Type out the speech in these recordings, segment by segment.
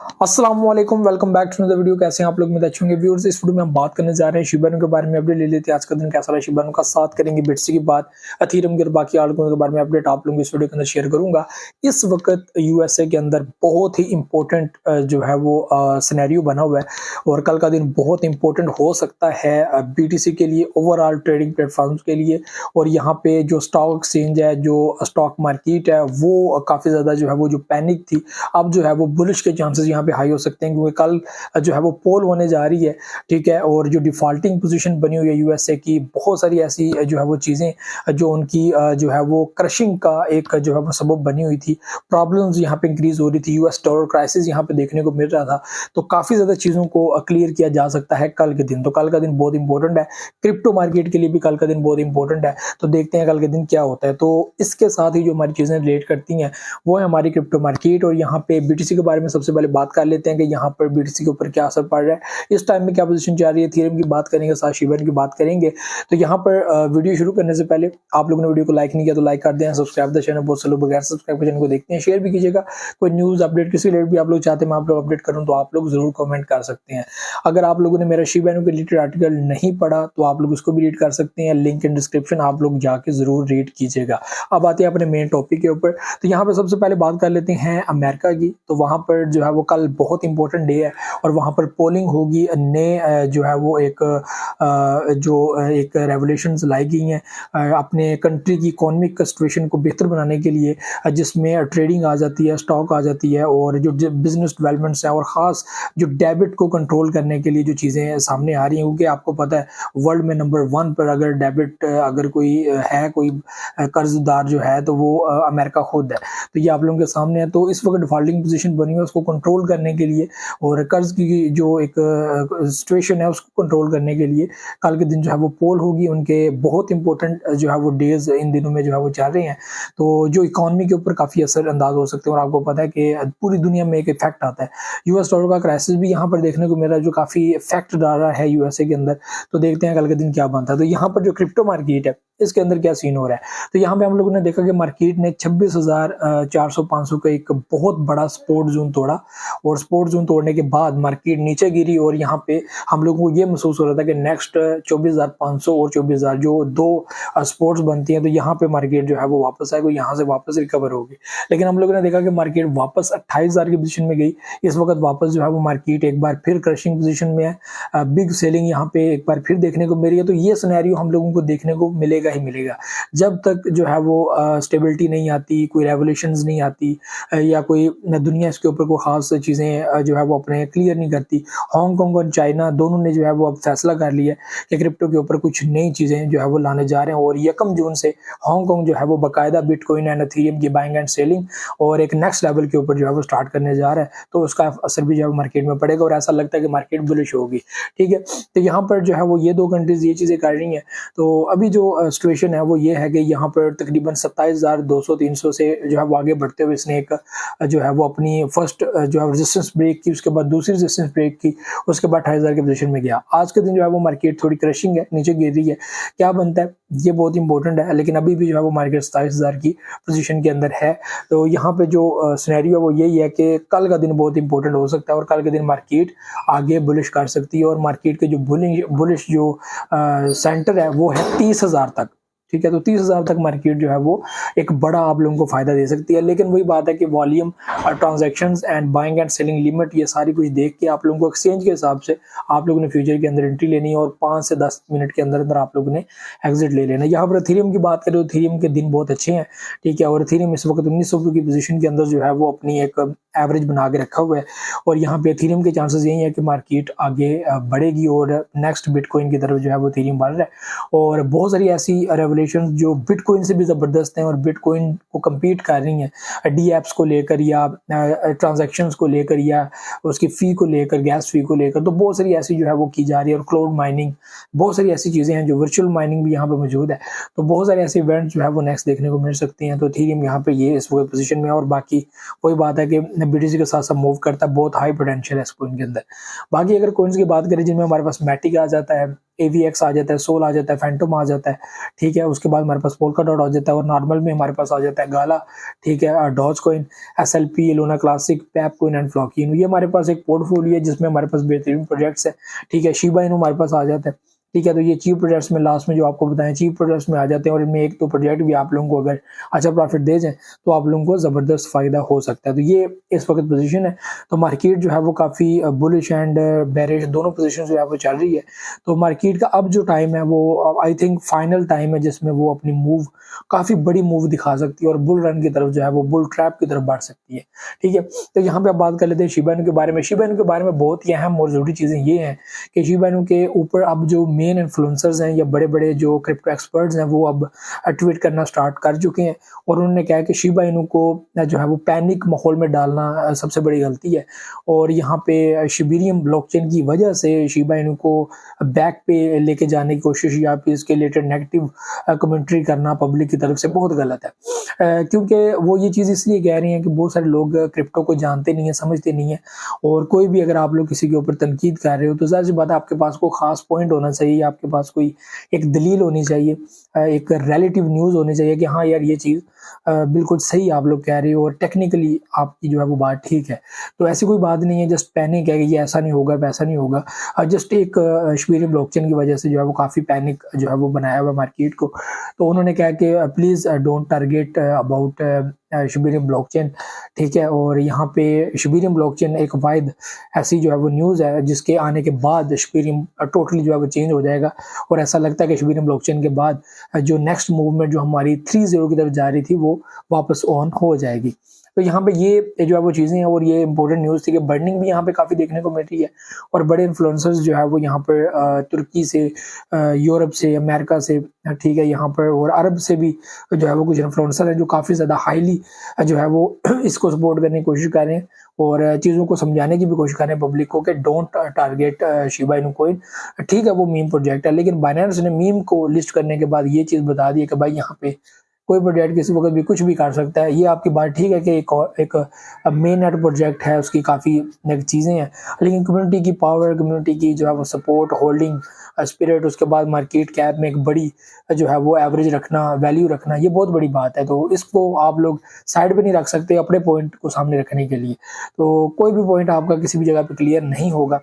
अस्सलाम वालेकुम, welcome back to another video. कैसे हैं आप लोग? मेरे अच्छे होंगे व्यूअर्स। इस वीडियो में हम बात करने जा रहे हैं शिबा इनू के बारे में। अपडेट ले लेते हैं आज का दिन कैसा रहा शिबा इनू का। साथ करेंगे बिटसी की बात, अथीरियम के और बाकी आल्टकॉइन के बारे में अपडेट आप लोगों को इस वीडियो के अंदर शेयर करूंगा। इस वक्त यूएसए के अंदर बहुत ही इंपॉर्टेंट जो है वो सिनेरियो बना हुआ है और कल का दिन बहुत इंपॉर्टेंट हो सकता है बीटीसी के लिए, ओवरऑल ट्रेडिंग प्लेटफॉर्म्स के लिए। और यहाँ पे जो स्टॉक एक्सचेंज है, जो स्टॉक मार्केट है, वो काफी ज्यादा जो है वो जो पैनिक थी, अब जो है वो बुलिश के चांसेस यहाँ पे हाई हो सकते हैं क्योंकि कल जो है वो पोल होने जा रही है। ठीक है, और जो डिफॉल्टिंग पोजीशन बनी हुई है यूएसए की, बहुत सारी ऐसी जो है वो चीजें जो उनकी जो है वो क्रशिंग का एक जो है वो सबब बनी हुई थी। प्रॉब्लम्स यहाँ पे इंक्रीज हो रही थी, यूएस डॉलर क्राइसिस यहाँ पे देखने को मिल रहा था। तो काफी ज्यादा चीजों को क्लियर किया जा सकता है कल के दिन। तो कल का दिन बहुत इंपॉर्टेंट है, क्रिप्टो मार्केट के लिए भी कल का दिन बहुत इंपॉर्टेंट है। तो देखते हैं कल के दिन क्या होता है। तो इसके साथ ही जो हमारी चीजें रिलेट करती हैं वो है हमारी क्रिप्टो मार्केट। और यहाँ पे बीटीसी के बारे में सबसे पहले बात कर लेते हैं कि यहाँ पर बीटीसी के ऊपर क्या असर पड़ रहा है, इस टाइम में क्या पोजीशन जा रही है। थीरम की बात करेंगे, साथ शिबा इनू की बात करेंगे। तो यहाँ पर वीडियो शुरू करने से पहले आप लोगों ने वीडियो को लाइक नहीं किया तो लाइक कर दें, सब्सक्राइब द चैनल। बहुत से लोग बगैर सब्सक्राइब चैनल को देखते हैं, शेयर भी कीजिएगा। कोई न्यूज अपडेट किसी रिलेटेड भी आप लोग चाहते हैं मैं आप लोग अपडेट करूँ तो आप लोग जरूर कमेंट कर सकते हैं। अगर आप लोगों ने मेरा शिबा इनू के रिलेटेड आर्टिकल नहीं पढ़ा तो आप लोग उसको भी रीड कर सकते हैं, लिंक इन डिस्क्रिप्शन, आप लोग जाके जरूर रीड कीजिएगा। अब आते हैं अपने मेन टॉपिक के ऊपर। तो यहाँ पे सबसे पहले बात कर लेते हैं अमेरिका की। तो वहां पर जो है वो कल बहुत इंपॉर्टेंट डे है और वहां पर पोलिंग होगी। नए जो है वो एक रेवोल्यूशंस लाई गई हैं अपने कंट्री की इकोनॉमिक सिचुएशन को बेहतर बनाने के लिए, जिसमें ट्रेडिंग आ जाती है, स्टॉक आ जाती है और जो बिजनेस डेवलपमेंट्स है और ख़ास जो डेबिट को कंट्रोल करने के लिए जो चीज़ें सामने आ रही हैं। क्योंकि आपको पता है वर्ल्ड में नंबर 1 पर अगर डेबिट अगर कोई है, कोई कर्जदार जो है तो वो अमेरिका खुद है। तो ये आप लोगों के सामने है। तो इस वक्त डिफॉल्टिंग पोजीशन बनी है, उसको कंट्रोल करने के लिए और कर्ज की जो एक सिचुएशन है उसको कंट्रोल करने के लिए कल के दिन जो है वो पोल होगी। उनके बहुत इंपॉर्टेंट जो है वो डेज इन दिनों में जो है वो चल रहे हैं। तो जो इकोनॉमी के ऊपर काफी असर अंदाज हो सकते हैं। और आपको पता है कि पूरी दुनिया में एक इफेक्ट आता है, यूएस डॉलर का क्राइसिस भी यहाँ पर देखने को मिल रहा है जो काफी इफेक्ट डाल रहा है यूएसए के अंदर। तो देखते हैं कल के दिन क्या बनता है। तो यहाँ पर जो क्रिप्टो मार्केट है इसके अंदर क्या सीन हो रहा है। तो यहाँ पे हम लोगों ने देखा कि मार्केट ने 26,400-500 का एक बहुत बड़ा सपोर्ट जोन तोड़ा और सपोर्ट जोन तोड़ने के बाद मार्केट नीचे गिरी। और यहाँ पे हम लोगों को ये महसूस हो रहा था कि नेक्स्ट 24,500 और 24,000 जो दो सपोर्ट्स बनती हैं तो यहाँ पे मार्केट जो है वो वापस आएगी, यहाँ से वापस रिकवर होगी। लेकिन हम लोगों ने देखा कि मार्केट वापस 28,000 की पोजीशन में गई। इस वक्त वापस जो है वो मार्केट एक बार फिर क्रशिंग पोजीशन में है, बिग सेलिंग यहाँ पे एक बार फिर देखने को मिली है। तो ये सिनेरियो हम लोगों को देखने को मिलेगा ही मिलेगा जब तक जो है वो स्टेबिलिटी नहीं आती, कोई रेवोल्यूशंस नहीं आती या कोई दुनिया इसके ऊपर कोई खास चीजें जो है वो अपने क्लियर नहीं करती। हांगकांग और चाइना दोनों ने जो है वो अब फैसला कर लिया कि क्रिप्टो के ऊपर कुछ नई चीजें जो है वो लाने जा रहे हैं। और 1 जून से हांगकांग जो है वो बाकायदा बिटकॉइन एंड एथेरियम की बाइंग एंड सेलिंग और एक नेक्स्ट लेवल के ऊपर जो है वो स्टार्ट करने जा रहा है। तो उसका असर भी जो है मार्केट में पड़ेगा और ऐसा लगता है कि मार्केट बुलिश होगी। ठीक है, तो यहाँ पर जो है वो ये दो कंट्रीज ये चीजें कर रही हैं। तो अभी जो सिचुएशन है वो ये है कि यहाँ पर तकरीबन 27,200-300 से जो है वो आगे बढ़ते हुए इसने एक जो है वो अपनी फर्स्ट जो है रेजिस्टेंस ब्रेक की, उसके बाद दूसरी रेजिस्टेंस ब्रेक की, उसके बाद 28,000 की पोजीशन में गया। आज के दिन जो है वो मार्केट थोड़ी क्रशिंग है, नीचे गिर रही है। क्या बनता है ये बहुत इंपॉर्टेंट है, लेकिन अभी भी जो है वो मार्केट 27,000 की पोजीशन के अंदर है। तो यहाँ पे जो सिनेरियो है वो यही है कि कल का दिन बहुत इंपॉर्टेंट हो सकता है और कल के दिन मार्केट आगे बुलिश कर सकती है। और मार्केट के जो बुलिश जो सेंटर है वो है 30,000 तक। ठीक है, तो 30,000 तक मार्केट जो है वो एक बड़ा आप लोगों को फायदा दे सकती है। लेकिन वही बात है कि volume, transactions and buying and selling limit, ये सारी कुछ देख के आप लोगों को एक्सचेंज के हिसाब से आप लोगों ने फ्यूचर के अंदर एंट्री लेनी है और 5 से 10 मिनट के अंदर अंदर आप लोगों ने एग्जिट ले लेना है। यहाँ पर एथेरियम की बात करें तो एथेरियम के दिन बहुत अच्छे हैं। ठीक है, और एथेरियम इस वक्त 1900 की पोजीशन के अंदर जो है वो अपनी एक एवरेज बना के रखा हुआ है। और यहाँ पे एथेरियम के चांसेस यही है कि मार्केट आगे बढ़ेगी और नेक्स्ट बिटकॉइन की तरफ जो है वो एथेरियम बढ़ रहा है। और बहुत सारी ऐसी रेवोल्यूशन जो बिटकॉइन से भी जबरदस्त हैं और बिटकॉइन को कम्पीट कर रही हैं, डी एप्स को लेकर या ट्रांजैक्शंस को लेकर या उसकी फी को लेकर, गैस फी को लेकर। तो बहुत सारी ऐसी जो है वो की जा रही है और क्लाउड माइनिंग, बहुत सारी ऐसी चीजें हैं, जो वर्चुअल माइनिंग भी यहाँ पे मौजूद है। तो बहुत सारे ऐसे इवेंट्स जो है वो नेक्स्ट देखने को मिल सकती हैं। तो एथेरियम यहाँ पे ये इस वक्त पोजीशन में है। और बाकी वही बात है कि बीटीसी के साथ साथ मूव करता है, बहुत हाई पोटेंशियल है इस कॉइन के अंदर। बाकी अगर कॉइन्स की बात करें जिनमें हमारे पास मैटिक आ जाता है, AVX आ जाता है, सोल आ जाता है, फैंटम आ जाता है, ठीक है। उसके बाद हमारे पास पोल्का डॉट आ जाता है और नॉर्मल में हमारे पास आ जाता है गाला, ठीक है, Doge coin, SLP, Luna classic, Pepe coin and Floki. ये हमारे पास एक पोर्टफोलियो है जिसमें हमारे पास बेहतरीन प्रोजेक्ट्स है, ठीक है। शिबा इनू हमारे पास आ जाता है, ठीक है। तो ये चीप प्रोजेक्ट्स में लास्ट में जो आपको बताएं चीप प्रोजेक्ट्स में आ जाते हैं और इनमें एक तो प्रोजेक्ट भी आप लोगों को अगर अच्छा प्रॉफिट दे जाए तो आप लोगों को जबरदस्त फायदा हो सकता है। तो ये इस वक्त पोजीशन है। तो मार्केट जो है वो काफी बुलिश एंड बेरिश दोनों पोजीशन जो है वो चल रही है। तो मार्केट का अब जो टाइम है वो आई थिंक फाइनल टाइम है जिसमें वो अपनी मूव काफी बड़ी मूव दिखा सकती है और बुल रन की तरफ जो है वो बुल ट्रैप की तरफ बढ़ सकती है, ठीक है। तो यहाँ पे आप बात कर लेते हैं शिबा इनू के बारे में। शिबा इनू के बारे में बहुत ही अहम और जरूरी चीजें ये हैं कि शिबा इनू के ऊपर अब जो मेन इन्फ्लुएंसर्स हैं या बड़े बड़े जो क्रिप्टो एक्सपर्ट्स हैं वो अब ट्वीट करना स्टार्ट कर चुके हैं और उन्होंने कहा कि शिबा इनू को जो है वो पैनिक माहौल में डालना सबसे बड़ी गलती है और यहाँ पे शिबेरियम ब्लॉकचेन की वजह से शिबा इनू को बैक पे लेके जाने की कोशिश या फिर इसके रिलेटेड नेगेटिव कमेंट्री करना पब्लिक की तरफ से बहुत गलत है। क्योंकि वो ये चीज़ इसलिए कह रही हैं कि बहुत सारे लोग क्रिप्टो को जानते नहीं है, समझते नहीं है और कोई भी अगर आप लोग किसी के ऊपर तनकीद कर रहे हो तो ज़ाहिर सी बात है आपके पास कोई खास पॉइंट होना चाहिए, आपके पास कोई एक दलील होनी चाहिए, एक रिलेटिव न्यूज़ होनी चाहिए कि हाँ यार ये चीज़ बिल्कुल सही आप लोग कह रहे हो और टेक्निकली आपकी जो है वो बात ठीक है। तो ऐसी कोई बात नहीं है जस्ट पैनिक है कि ये ऐसा नहीं होगा वैसा नहीं होगा। जस्ट एक शिबेरियम ब्लॉकचेन की वजह से जो है वो काफ़ी पैनिक जो है वो बनाया हुआ मार्केट को। तो उन्होंने कहा कि please don't target about Shibarium blockchain, ठीक है। और यहाँ पे शिबेरियम ब्लॉकचेन एक वाहिद ऐसी जो है वो न्यूज़ है जिसके आने के बाद शिबेरियम टोटली जो है वो चेंज हो जाएगा और ऐसा लगता है कि शिबेरियम ब्लॉकचेन के बाद जो नेक्स्ट मूवमेंट जो हमारी 3-0 की तरफ जा रही थी वो वापस ऑन हो जाएगी। तो यहाँ पे ये जो है वो चीज़ें हैं और ये इंपॉर्टेंट न्यूज़ थी कि बर्निंग भी यहाँ पे काफ़ी देखने को मिल रही है और बड़े इन्फ्लुएंसर्स जो है वो यहाँ पर तुर्की से, यूरोप से, अमेरिका से, ठीक है, यहाँ पर और अरब से भी जो है वो कुछ इन्फ्लुएंसर हैं जो काफ़ी ज़्यादा हाईली जो है वो इसको सपोर्ट करने की कोशिश कर रहे हैं और चीज़ों को समझाने की भी कोशिश कर रहे हैं पब्लिक को कि don't target Shiba Inu coin, ठीक है वो मीम प्रोजेक्ट है। लेकिन बाइनेंस ने मीम को लिस्ट करने के बाद ये चीज़ बता दी है कि भाई यहाँ पे कोई प्रोजेक्ट किसी वक्त भी कुछ भी कर सकता है। ये आपकी बात ठीक है कि एक मेन नेट प्रोजेक्ट है, उसकी काफ़ी चीज़ें हैं, लेकिन कम्युनिटी की पावर, कम्युनिटी की जो है वो सपोर्ट, होल्डिंग स्पिरिट, उसके बाद मार्केट कैप में एक बड़ी जो है वो एवरेज रखना, वैल्यू रखना, ये बहुत बड़ी बात है। तो इसको आप लोग साइड पे नहीं रख सकते अपने पॉइंट को सामने रखने के लिए। तो कोई भी पॉइंट आपका किसी भी जगह पे क्लियर नहीं होगा,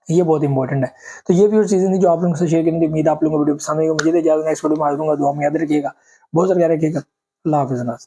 ये बहुत इंपॉर्टेंट है। तो ये भी और चीज़ें थी जो आप लोगों से शेयर करने की उम्मीद आप लोगों को वीडियो पसंद आई। मुझे तो इजाज़त, नेक्स्ट वीडियो में आ दूंगा। दुआ में याद रखिएगा, बहुत सारा ख्याल रखिएगा। अल्लाह हाफ़िज़।